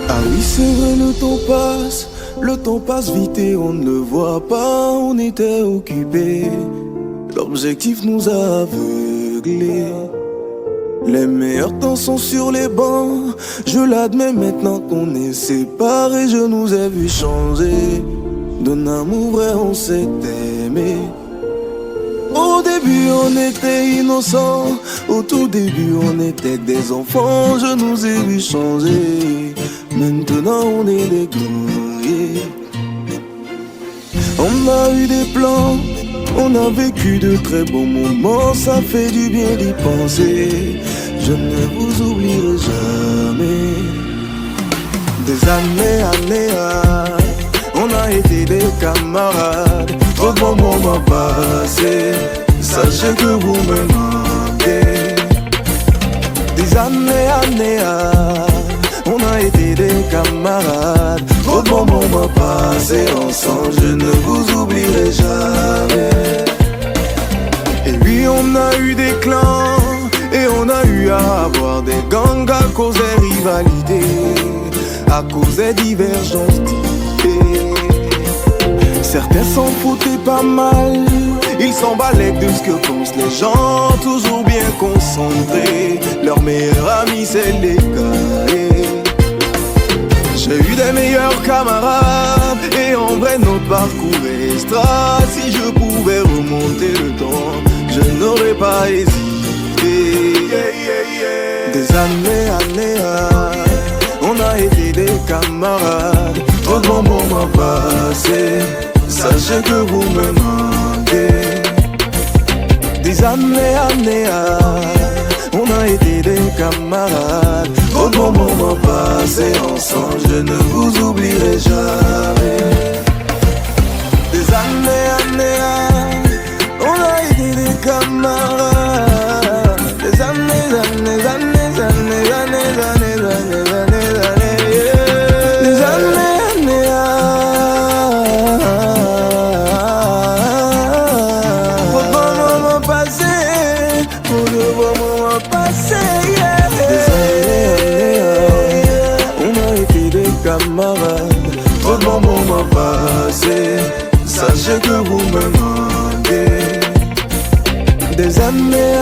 Ah oui, c'est vrai, le temps passe vite et on ne le voit pas, on était occupés. L'objectif nous a aveuglés. Les meilleurs temps sont sur les bancs. Je l'admets maintenant qu'on est séparés. Je nous ai vu changer. D'un amour vrai on s'est aimé. Au début on était innocents. Au tout début on était des enfants. Je nous ai vu changer. Maintenant on est des glorieux. On a eu des plans. On a vécu de très bons moments, ça fait du bien d'y penser. Je ne vous oublierai jamais. Des années, on a été des camarades. Trop de bons moments passés, sachez que vous me manquez. Des années, on a été des camarades. Trop de bons moments passés ensemble, je ne vous oublierai jamais. Et oui, on a eu des clans, et on a eu à avoir des gangs à cause des rivalités, à cause des divergences d'idées. Certains s'en foutaient pas mal, ils s'emballaient de ce que pensent les gens, toujours bien concentrés. Leur meilleur ami c'est les gars. J'ai eu des meilleurs camarades et en vrai notre parcours est extra. Si je pouvais remonter le temps, je n'aurais pas hésité. Des années, on a été des camarades. Trop de bons moments passés, sachez que vous me manquez. Des années, on a été des camarades. Trop de bons moments passés ensemble, je ne vous oublierai jamais. Des années, on a été des camarades. Des années, des années, trop de bons moments passés, trop de bons moments passés. Camarades, trop de bons moments passés, sachez que vous me manquez. Des années,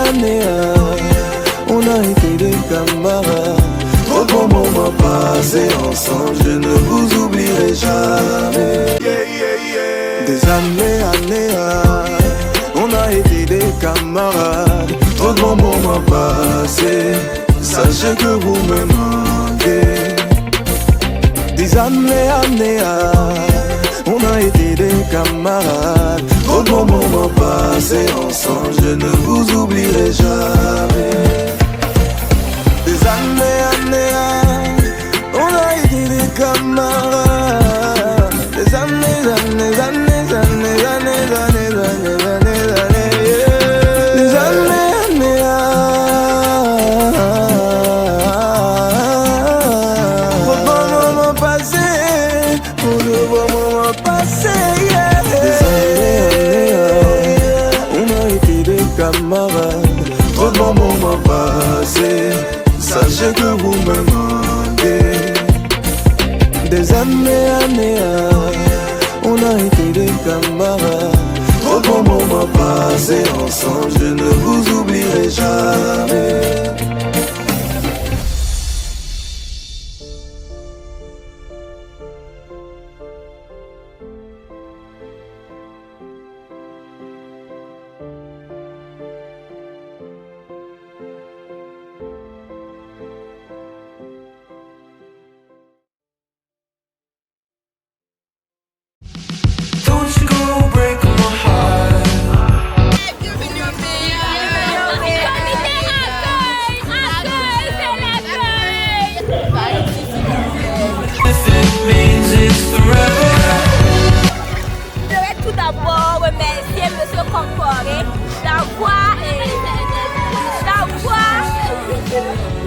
on a été des camarades. Trop de bons moments passés ensemble, je ne vous oublierai jamais. Des années, on a été des camarades. Trop de bons moments passés, sachez que vous me manquez. Des années, on a été des camarades. Trop de bons moments passés ensemble, je ne vous oublierai jamais. Des années, on a été des camarades. Des années, trop de bons moments passés, sachez que vous me manquez. Des années, on a été des camarades. Trop de bons moments passés ensemble, je ne vous oublierai jamais.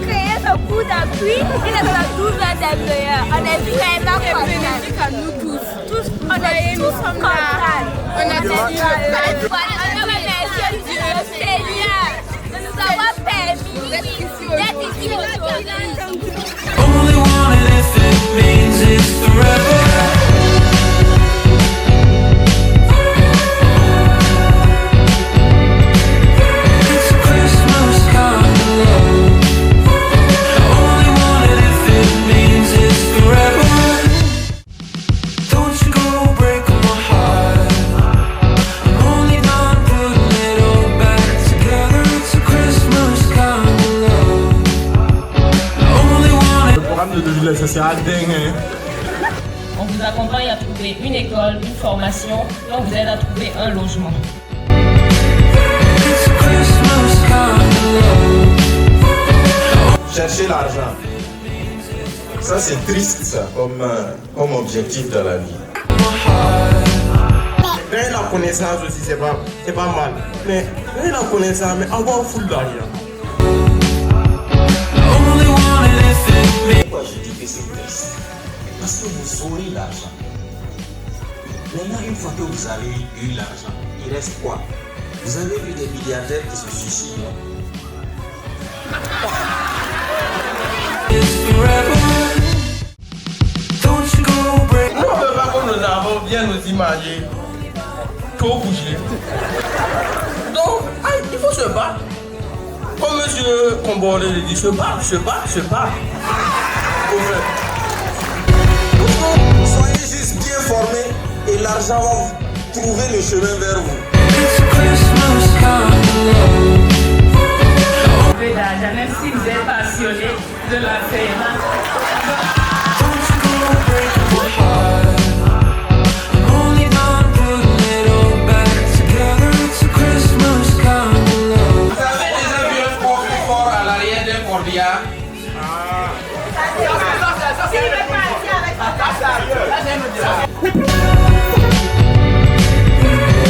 Créer ce coup d'appui et d'être tous des meilleurs. On est vraiment contents. À nous tous, on est tous contents. On a dit Dieu, Seigneur, de nous avoir permis d'être ici Only want it if it means it's forever. It's a Christmas kind of love. Only want it if it means it's forever. Don't you go breaking my heart. I'm only done putting it all back together. It's a Christmas kind of love. Only want it. Le programme de Devilles, ça sert à dingue. On vous accompagne à trouver une école, une formation, et on vous aide à trouver un logement. It's a Christmas kind of love. Chercher l'argent. Ça, c'est triste, ça, comme objectif dans la vie. Gagner la connaissance aussi, c'est pas mal. Mais gagner la connaissance, mais avoir full d'argent. Only want it if it means. Pourquoi je dis que c'est triste? Parce que vous aurez l'argent. Maintenant, une fois que vous avez eu l'argent, il reste quoi? Vous avez vu des milliardaires qui se suicident, non? It's forever. Don't you go break. On ne peut pas comme nous avons bien nous imaginer. Trop bouger. Donc, il faut se battre. Comme monsieur Comboré le dit, se battre. Soyez juste bien formés et l'argent va trouver le chemin vers vous. It's a Christmas kind of love. Même si vous êtes passionné de la fête. Don't you go breaking my heart. I'm only done putting it all back together. It's a Christmas kind of love. Vous avez déjà vu un coffre fort à l'arrière d'un corbillard?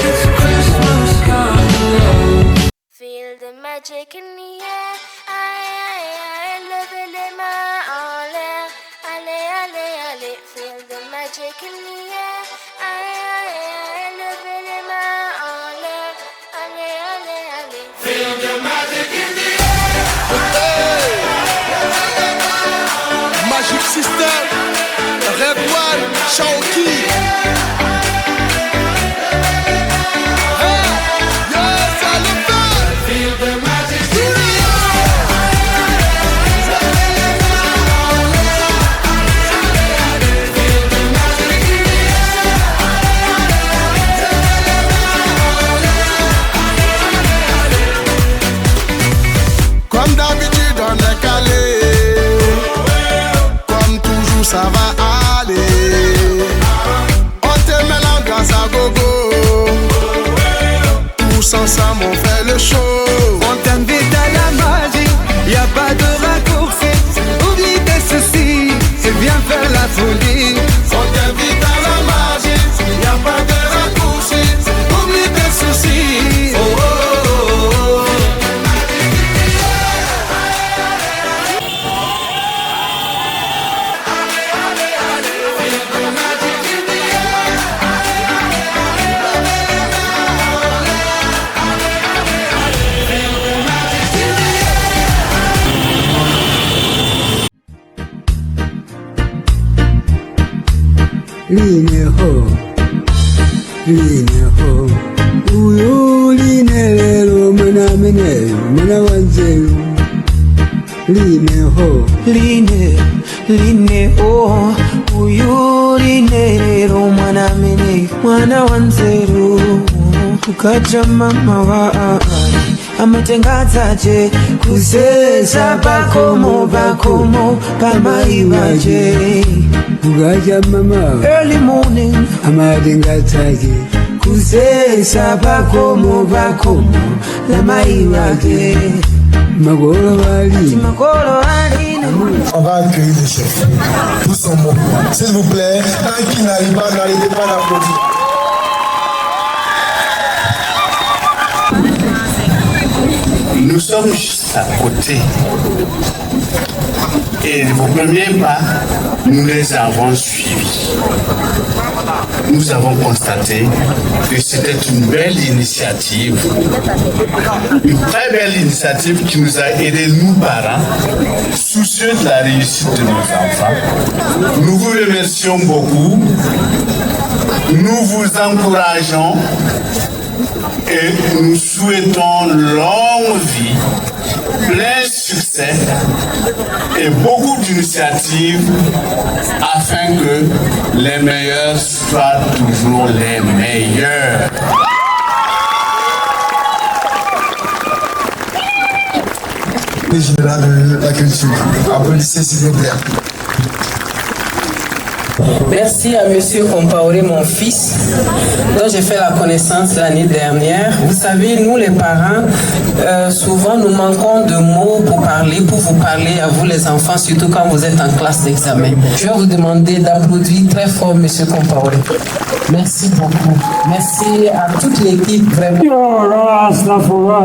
It's a Christmas kind of love. Feel the magic in the air. Aïe, levez les mains en l'air. Allez, allez, allez. Feel the magic in the air. Aïe, levez les mains en l'air. Allez, allez, allez. Feel the magic in the Magic System, Red One, Shaoki. Feel the magic in the Comme d'habitude, on est calé. Comme toujours, ça va aller. On te met l'ambiance à gogo. Tous ensemble, on fait le show. On t'invite à la magie, y a pas de raccourci. Oublie tes soucis, c'est bien faire la folie. On t'invite à la magie. Y a pas de raccourci. Oublie tes soucis. Oh, oh, oh, oh. Line ho, uyu line lelo mana wanzelu. Line ho, line oh, uyu line lelo mwana wanzeru. Ukaja mama wa amatengazaje kusesa bakomo pamaibaje. ugaja mama Early morning amadengatage kusesa bakomo lamaibaje. magoro wali. Makolo ali On va accueillir les chefs. Tous sont bons. S'il vous plaît, un qui n'arrive pas, n'arrivez pas d'applaudir. Nous sommes juste à côté. Et vos premiers pas, nous les avons suivis. nous avons constaté que c'était une belle initiative, une très belle initiative qui nous a aidés, nous parents, soucieux de la réussite de nos enfants. Nous vous remercions beaucoup, nous vous encourageons et nous souhaitons longue vie, plein succès et beaucoup d'initiatives afin que les meilleurs soient toujours les meilleurs. Le général de la culture, applaudissez s'il vous plaît. Merci à Monsieur Compaoré, mon fils, dont j'ai fait la connaissance l'année dernière. Vous savez, nous les parents, souvent nous manquons de mots pour vous parler à vous les enfants, surtout quand vous êtes en classe d'examen. Je vais vous demander d'applaudir très fort Monsieur Compaoré. Merci beaucoup. Merci à toute l'équipe, vraiment.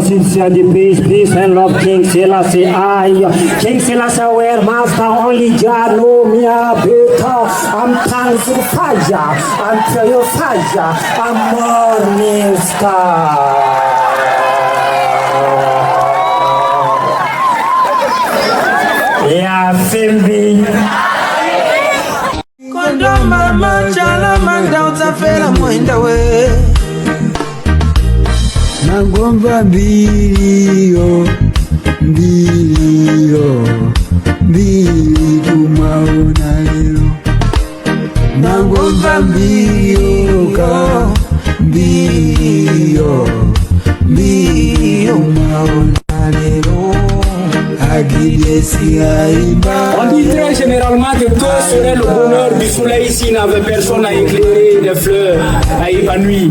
Peace and love, King Selassie I. King Selassie, where master only Jah know me a better. I'm thankful to fire, I'm pure fire, I'm morning star. Yeah, Simbi. Kondo mama chala mandauta fela mwenda we. Nagomba mbilio, mbilio, mbili tumaona leo. Nagomba mbilio, mbilio, mbili tumaona leo. On dirait généralement que tout serait le bonheur du soleil s'il n'avait personne à éclairer, des fleurs à évanouir.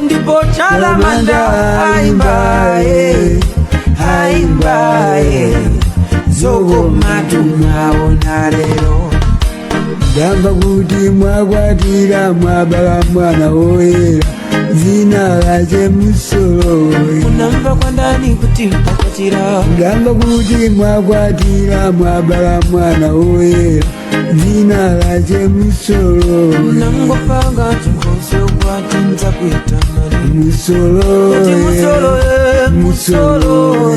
Ndipo chalamanda aimbae, aimbae, zogo matumaona leo. Damba kuti mwakwatira mwabala mwana woyera, zina lake Musolo. Unamva kwa ndani kuti mtakwatira. Damba kuti mwakwatira mwabala mwana woyera, zina lake Musolo. Unangopanga chikoso kwa tinza kuitamani. Musolo, Musolo, Musolo,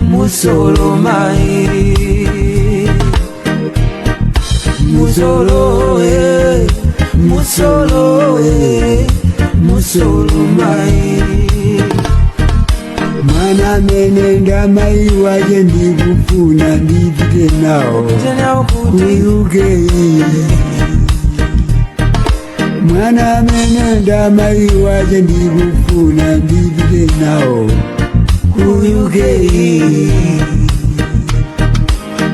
Musolo mairi. Musolo, Musolo, Musolo mairi. Mwana menenda mai waje ndikufuna ndipite nawo kuyuke. Mwana menenda mai waje ndikufuna ndipite nawo kuyuke.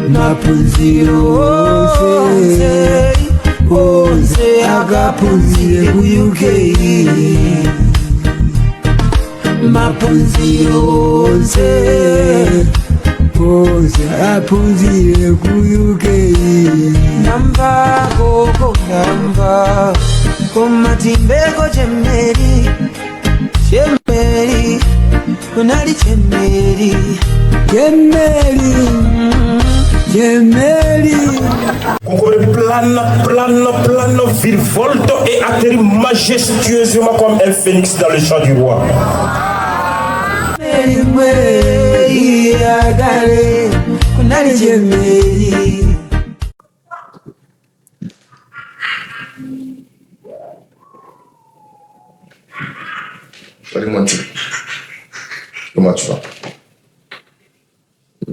Mapunziro ose, ose akapunzire kuyuke. Mapunziro ose, ose apunzire kuyuke. Namba koko namba, komatimbeko chemeri, chemeri, unali chemeri. Chemeri, chemeri. Concorde plane, virevolte et atterrit majestueusement comme un phénix dans le champ du roi. Salut mon type. Comment tu vas?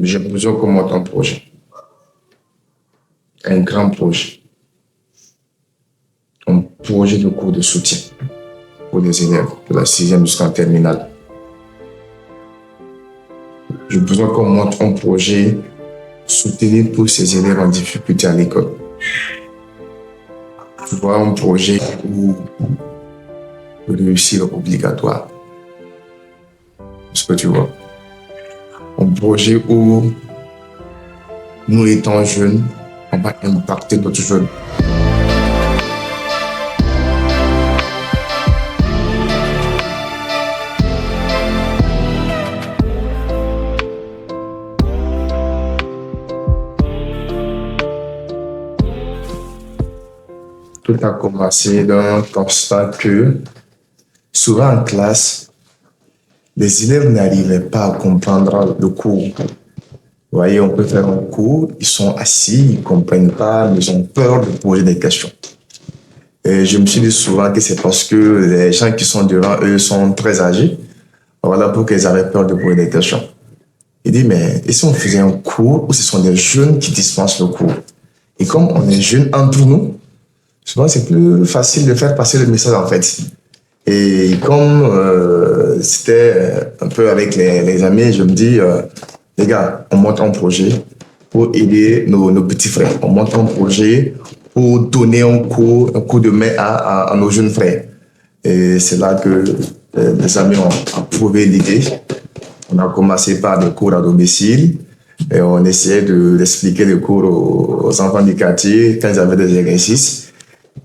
J'ai besoin qu'on monte un projet. Un grand projet. Un projet de cours de soutien pour les élèves de la 6e jusqu'en terminale. J'ai besoin qu'on monte un projet soutenu pour ces élèves en difficulté à l'école. Tu vois, un projet où réussir obligatoire. Ce que tu vois. Un projet où nous étant jeunes, on va impacter d'autres jeunes. Toute a commencé d'un constat que souvent en classe, les élèves n'arrivaient pas à comprendre le cours. Vous voyez, on peut faire un cours, ils sont assis, ils ne comprennent pas, mais ils ont peur de poser des questions. Et je me suis dit souvent que c'est parce que les gens qui sont devant eux sont très âgés. Voilà pourquoi ils avaient peur de poser des questions. Il dit, mais et si on faisait un cours où ce sont des jeunes qui dispensent le cours? Et comme on est jeunes entre nous, souvent c'est plus facile de faire passer le message en fait. Et comme c'était un peu avec les amis, je me dis, les gars, on monte un projet pour aider nos petits frères. On monte un projet pour donner un coup de main à nos jeunes frères. Et c'est là que les amis ont approuvé l'idée. On a commencé par des cours à domicile et on essayait d'expliquer les cours aux enfants du quartier quand ils avaient des exercices.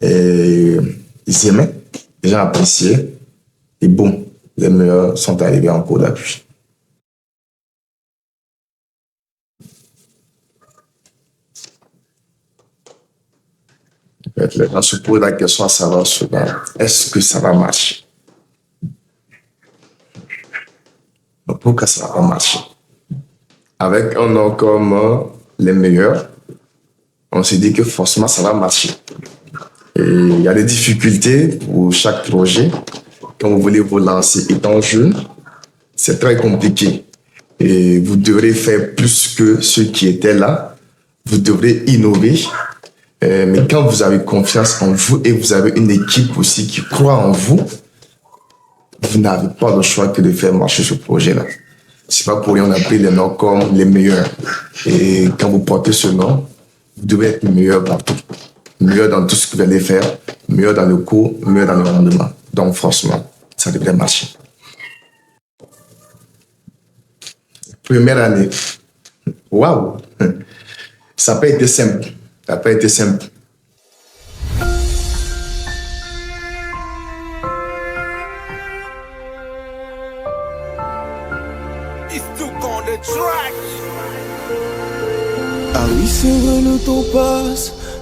Et ils aimaient, les gens appréciaient. Et bon, les meilleurs sont arrivés en cours d'appui. Les gens se posent la question à savoir souvent, est-ce que ça va marcher? Pourquoi ça va pas marcher? Avec un nom comme les meilleurs, on se dit que forcément ça va marcher. Et il y a des difficultés pour chaque projet. Quand vous voulez vous lancer étant jeune, c'est très compliqué. Et vous devrez faire plus que ceux qui étaient là. Vous devrez innover. Mais quand vous avez confiance en vous et vous avez une équipe aussi qui croit en vous, vous n'avez pas le choix que de faire marcher ce projet-là. C'est pas pour rien on a pris les noms comme les meilleurs. Et quand vous portez ce nom, vous devez être meilleur partout. Meilleur dans tout ce que vous allez faire, meilleur dans le cours, meilleur dans le rendement. Donc franchement, ça devrait marcher. Première année. Waouh! Ça n'a pas été simple. Ça n'a pas été simple. Ah oui, c'est vrai,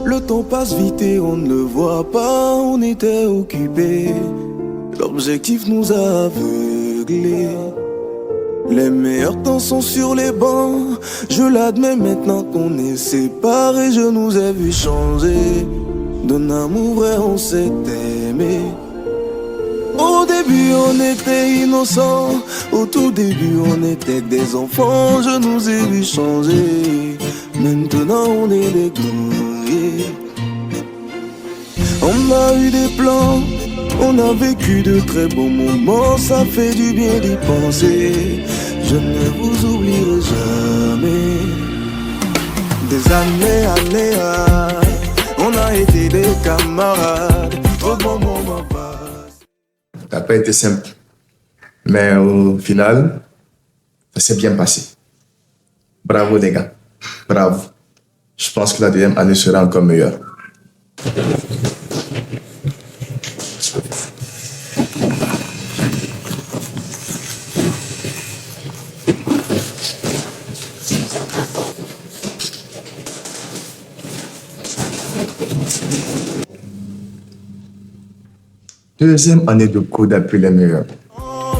le temps passe vite et on ne le voit pas, on était occupés. L'objectif nous a aveuglés. Les meilleurs temps sont sur les bancs. Je l'admets maintenant qu'on est séparés. Je nous ai vu changer. D'un amour vrai on s'est aimé. Au début on était innocents. Au tout début on était des enfants. Je nous ai vu changer. Maintenant on est des glorieux. On a eu des plans. On a vécu de très bons moments. Ça fait du bien d'y penser. Je ne vous oublierai jamais. Des années, on a été des camarades. Trop de bons moments passent. Ça n'a pas été simple. Mais au final, ça s'est bien passé. Bravo les gars. Bravo. Je pense que la deuxième année sera encore meilleure. Deuxième année de cours d'appui les meilleurs.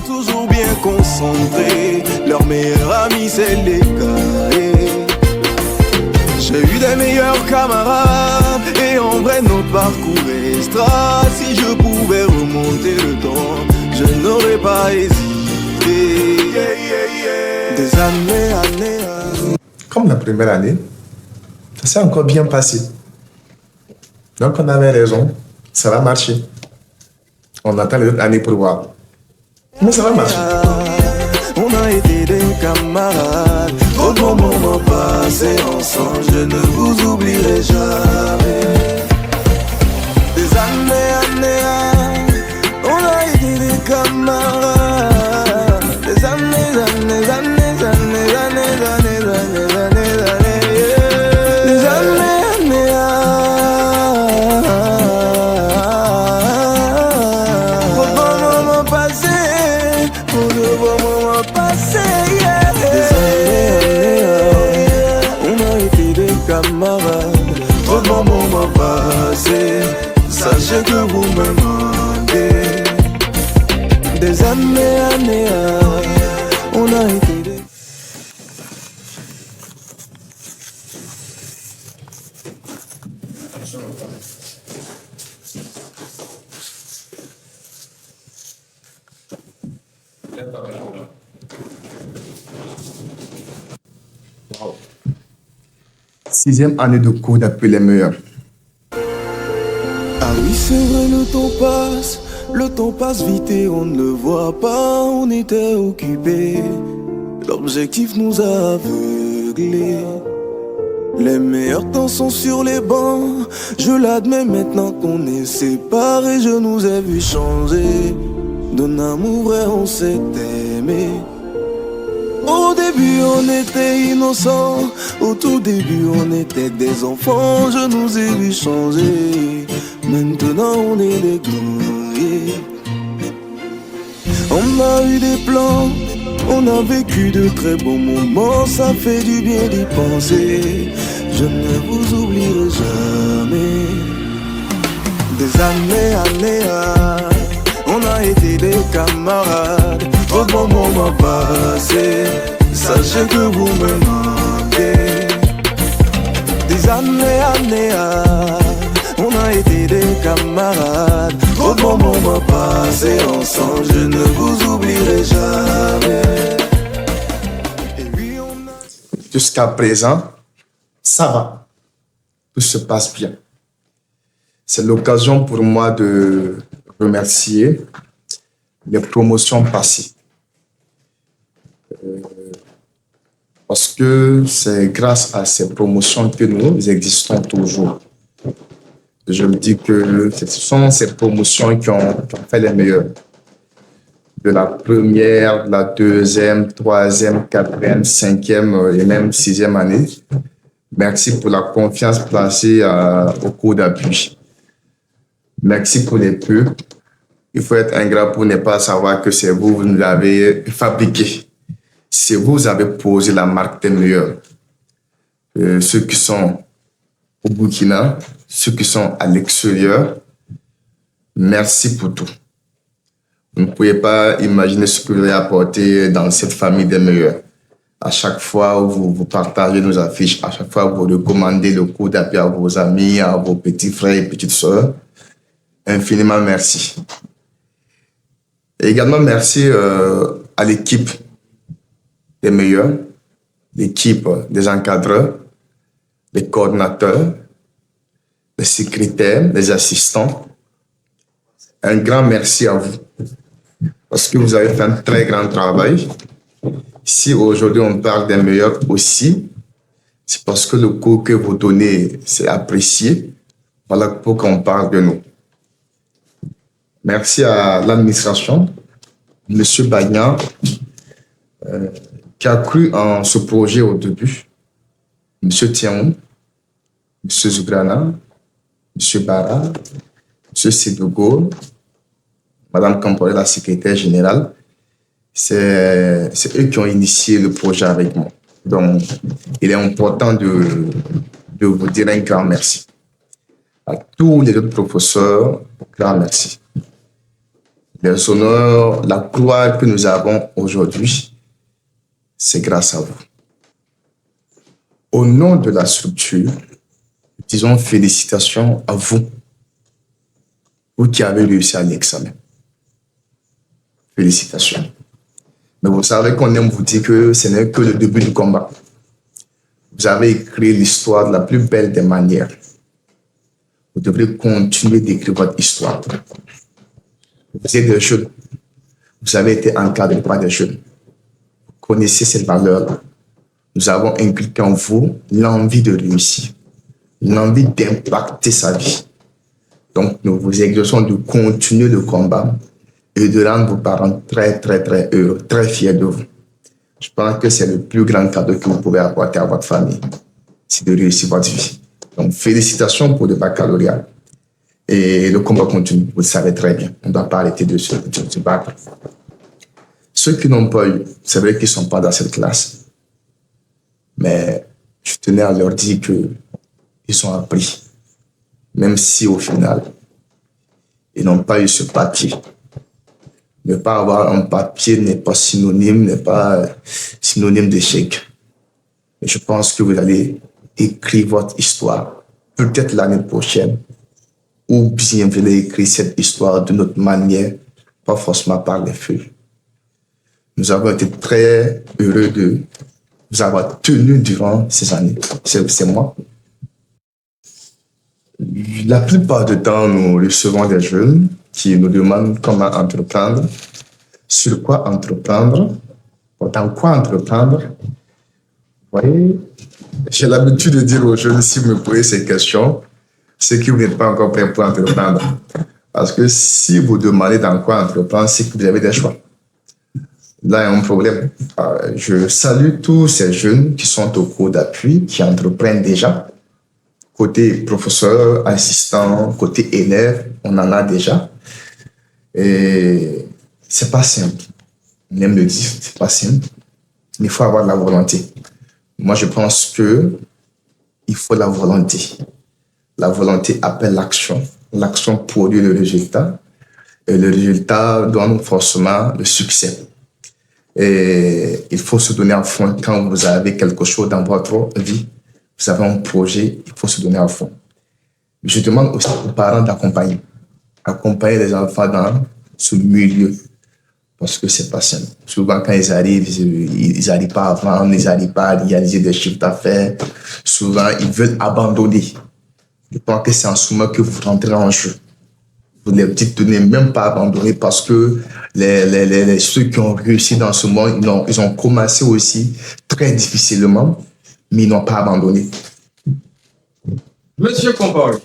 Toujours bien concentrés. Leur meilleur ami c'est les cahiers. J'ai eu des meilleurs camarades. Et en vrai notre parcours est extra. Si je pouvais remonter le temps, je n'aurais pas hésité. Des années. Comme la première année, ça s'est encore bien passé. Donc on avait raison, ça va marcher. On attend les autres années pour voir. Mais ça va marcher. On a été des camarades. Trop de moments passés ensemble. Je ne vous oublierai jamais. Des années, on a été des camarades. Des années. Ça vous me manquez. Des années, on a été des... Wow. 6e année de cours d'appui les meilleurs. Ah oui, c'est vrai, le temps passe vite et on ne le voit pas, on était occupés. L'objectif nous a aveuglés. Les meilleurs temps sont sur les bancs. Je l'admets maintenant qu'on est séparés. Je nous ai vu changer. D'un amour vrai on s'est aimé. Au début on était innocents. Au tout début on était des enfants. Je nous ai vu changer. Maintenant on est des grouilles. On a eu des plans. On a vécu de très bons moments, ça fait du bien d'y penser. Je ne vous oublierai jamais. Des années, on a été des camarades. Trop de bons moments passés, sachez que vous me manquez. Des années, on a été des camarades. Trop de bons moments passés ensemble, je ne vous oublierai jamais. Jusqu'à présent, ça va. Tout se passe bien. C'est l'occasion pour moi de remercier les promotions passées. Parce que c'est grâce à ces promotions que nous existons toujours. Je me dis que ce sont ces promotions qui ont fait les meilleurs. De la première, la deuxième, troisième, quatrième, cinquième et même sixième année. Merci pour la confiance placée au cours d'appui. Merci pour les peu. Il faut être ingrat pour ne pas savoir que c'est vous, vous nous l'avez fabriqué. C'est vous, vous avez posé la marque des meilleurs. Ceux qui sont au Burkina, ceux qui sont à l'extérieur, merci pour tout. Vous ne pouvez pas imaginer ce que vous avez apporté dans cette famille des meilleurs. À chaque fois où vous partagez nos affiches, à chaque fois où vous recommandez le cours d'appui à vos amis, à vos petits frères et petites sœurs, infiniment merci. Et également merci à l'équipe des meilleurs, l'équipe des encadreurs, les coordinateurs, les secrétaires, les assistants. Un grand merci à vous. Parce que vous avez fait un très grand travail. Si aujourd'hui on parle des meilleurs aussi, c'est parce que le cours que vous donnez, c'est apprécié. Voilà pourquoi on parle de nous. Merci à l'administration, M. Bagnan, qui a cru en ce projet au début. M. Thiaou, M. Zubrana, M. Bara, M. Sédogo, Madame Camporé, la secrétaire générale. C'est eux qui ont initié le projet avec moi. Donc, il est important de vous dire un grand merci. À tous les autres professeurs, un grand merci. Les honneurs, la gloire que nous avons aujourd'hui, c'est grâce à vous. Au nom de la structure, disons félicitations à vous, vous qui avez réussi à l'examen. Félicitations. Mais vous savez qu'on aime vous dire que ce n'est que le début du combat. Vous avez écrit l'histoire de la plus belle des manières. Vous devrez continuer d'écrire votre histoire. Vous êtes des jeunes. Vous avez été encadrés par des jeunes. Vous connaissez ces valeurs-là. Nous avons inculqué en vous l'envie de réussir, l'envie d'impacter sa vie. Donc, nous vous exhortons de continuer le combat et de rendre vos parents très, très, très heureux, très fiers de vous. Je pense que c'est le plus grand cadeau que vous pouvez apporter à votre famille, c'est de réussir votre vie. Donc, félicitations pour le baccalauréat. Et le combat continue, vous le savez très bien. On ne doit pas arrêter de se battre. Ceux qui n'ont pas eu, c'est vrai qu'ils ne sont pas dans cette classe. Mais je tenais à leur dire qu'ils ont appris. Même si au final, Ils n'ont pas eu ce papier. Ne pas avoir un papier n'est pas synonyme d'échec. Mais je pense que vous allez écrire votre histoire, peut-être l'année prochaine, ou bien vous allez écrire cette histoire d'une autre manière, pas forcément par les feuilles. Nous avons été très heureux de vous avoir tenu durant ces années, ces mois. La plupart du temps, nous recevons des jeunes qui nous demandent comment entreprendre, sur quoi entreprendre, dans quoi entreprendre. Vous voyez, j'ai l'habitude de dire aux jeunes, si vous me posez ces questions, c'est que vous n'êtes pas encore prêt pour entreprendre. Parce que si vous demandez dans quoi entreprendre, c'est que vous avez des choix. Là, il y a un problème. Je salue tous ces jeunes qui sont au cours d'appui, qui entreprennent déjà. Côté professeur, assistant, côté élève, on en a déjà. Et c'est pas simple. On aime le dire, c'est pas simple. Mais il faut avoir de la volonté. Moi, je pense que il faut la volonté. La volonté appelle l'action. L'action produit le résultat. Et le résultat donne forcément le succès. Et il faut se donner à fond quand vous avez quelque chose dans votre vie. Vous avez un projet, il faut se donner à fond. Je demande aussi aux parents d'accompagner. Accompagner les enfants dans ce milieu. Parce que c'est pas simple. Souvent, quand ils arrivent, ils n'arrivent pas à vendre, ils n'arrivent pas à réaliser des chiffres d'affaires. Souvent, ils veulent abandonner. Je pense que c'est en ce moment que vous rentrez en jeu. Vous ne les dites même pas abandonner parce que ceux qui ont réussi dans ce monde, ils ont commencé aussi très difficilement, mais ils n'ont pas abandonné. Monsieur Compaoré.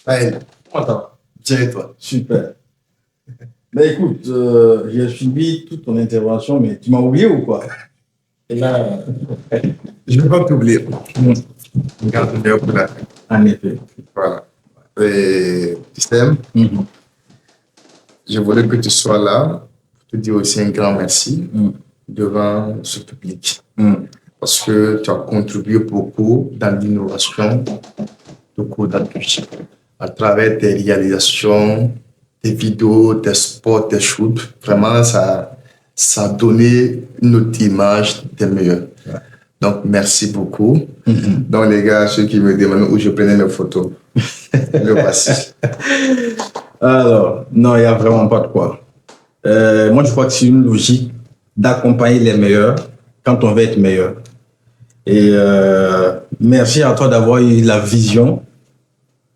Ouais. Comment ça va? Tiens-toi. Super. Mais écoute, j'ai suivi toute ton intervention, mais tu m'as oublié ou quoi? Et là, je ne vais pas t'oublier. Regarde le pour la fin. En effet. Voilà. Et tu sais, je voulais que tu sois là pour te dire aussi un grand merci devant ce public. Parce que tu as contribué beaucoup dans l'innovation de cours d'appui. À travers tes réalisations, des vidéos, des sports, des shoots, vraiment, ça a donné une autre image des meilleurs. Donc, merci beaucoup. Donc, les gars, ceux qui me demandent où je prenais mes photos, le voici. Alors, non, il n'y a vraiment pas de quoi. Moi, je crois que c'est une logique d'accompagner les meilleurs quand on veut être meilleur. Et merci à toi d'avoir eu la vision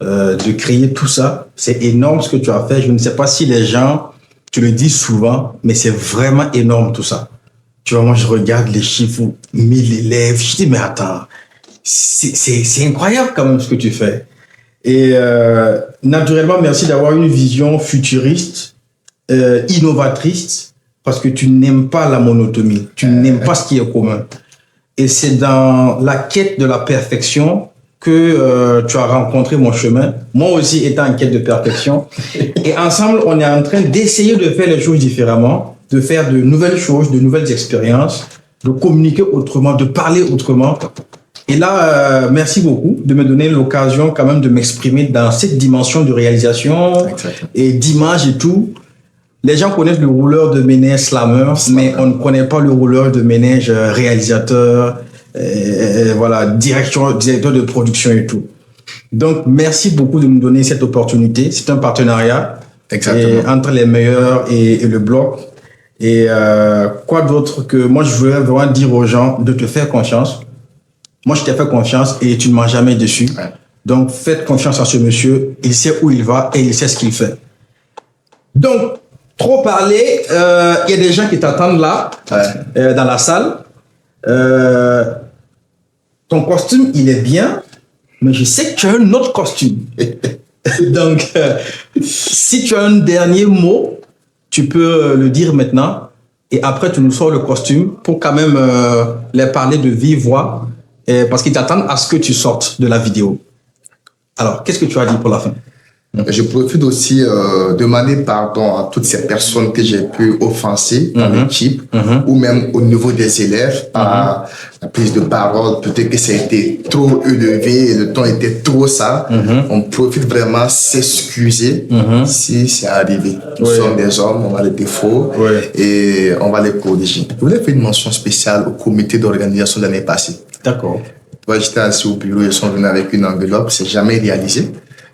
de créer tout ça. C'est énorme ce que tu as fait. Je ne sais pas si les gens, tu le dis souvent, mais c'est vraiment énorme tout ça. Tu vois, moi, je regarde les chiffres, 1000 élèves. Je dis, mais attends, c'est incroyable quand même ce que tu fais. Et naturellement, merci d'avoir une vision futuriste, innovatrice, parce que tu n'aimes pas la monotonie. Tu n'aimes pas ce qui est commun. Et c'est dans la quête de la perfection que tu as rencontré mon chemin. Moi aussi, étant en quête de perfection. Et ensemble, on est en train d'essayer de faire les choses différemment, de faire de nouvelles choses, de nouvelles expériences, de communiquer autrement, de parler autrement. Et là, merci beaucoup de me donner l'occasion quand même de m'exprimer dans cette dimension de réalisation et d'image et tout. Les gens connaissent le rouleur de ménage slammer, mais on ne connaît pas le rouleur de ménage réalisateur, voilà, directeur de production et tout. Donc, merci beaucoup de me donner cette opportunité. C'est un partenariat entre les meilleurs et le bloc. Et quoi d'autre que moi, je voulais vraiment dire aux gens de te faire confiance. Moi, je t'ai fait confiance et tu ne m'as jamais déçu. Donc, faites confiance à ce monsieur. Il sait où il va et il sait ce qu'il fait. Donc, trop parlé, il y a des gens qui t'attendent là, dans la salle. Ton costume, il est bien, mais je sais que tu as un autre costume. Donc, si tu as un dernier mot, tu peux le dire maintenant. Et après, tu nous sors le costume pour quand même les parler de vive voix. Parce qu'ils t'attendent à ce que tu sortes de la vidéo. Alors, qu'est-ce que tu as dit pour la fin? Je profite aussi de demander pardon à toutes ces personnes que j'ai pu offenser dans l'équipe ou même au niveau des élèves par la prise de parole. Peut-être que ça a été trop élevé, le ton était trop ça. On profite vraiment s'excuser si c'est arrivé. Nous sommes des hommes, on a des défauts et on va les corriger. Je voulais faire une mention spéciale au comité d'organisation de l'année passée. D'accord. J'étais assis au bureau, ils sont venus avec une enveloppe, c'est jamais réalisé.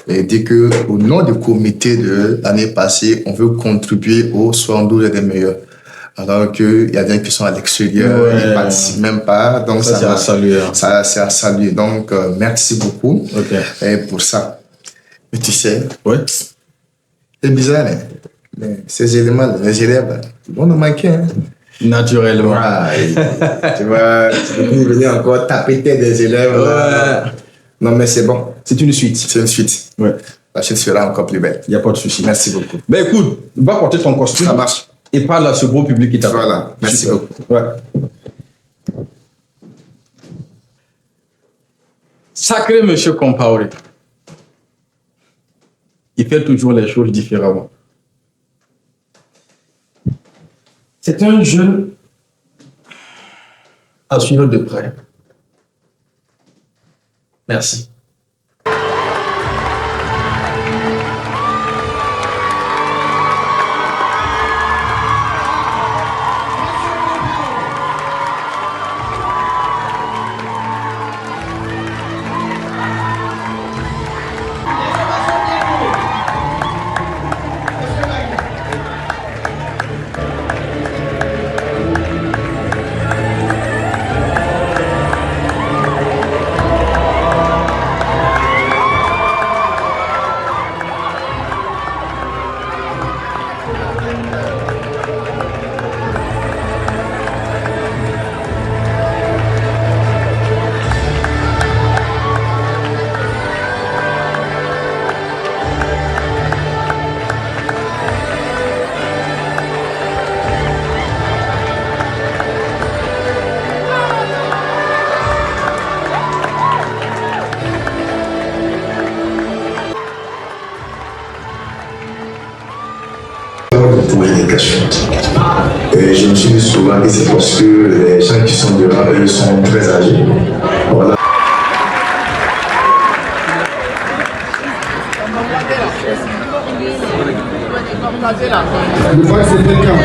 Et dit que au nom du comité de l'année passée, on veut contribuer au 72 des meilleurs. Alors qu'il y a des gens qui sont à l'extérieur, ils ne participent même pas. Donc ça c'est à saluer. Ça, c'est à saluer. Donc, merci beaucoup pour ça. Mais tu sais, c'est bizarre, hein? Mais ces éléments, les élèves, ils vont nous manquer. Hein? Naturellement. Tu vois, tu peux venir encore taper tête des élèves. Non, mais c'est bon. C'est une suite. C'est une suite. La suite sera encore plus belle. Il n'y a pas de souci. Merci beaucoup. Ben écoute, va porter ton costume. Ça marche. Et parle à ce beau public qui t'attend. Voilà. Merci beaucoup. Sacré monsieur Compaoré. Il fait toujours les choses différemment. C'est un jeune à suivre de près. Merci. Je me suis dit souvent que c'est parce que les gens qui sont devant eux sont très âgés. Voilà. Je crois que c'est quelqu'un.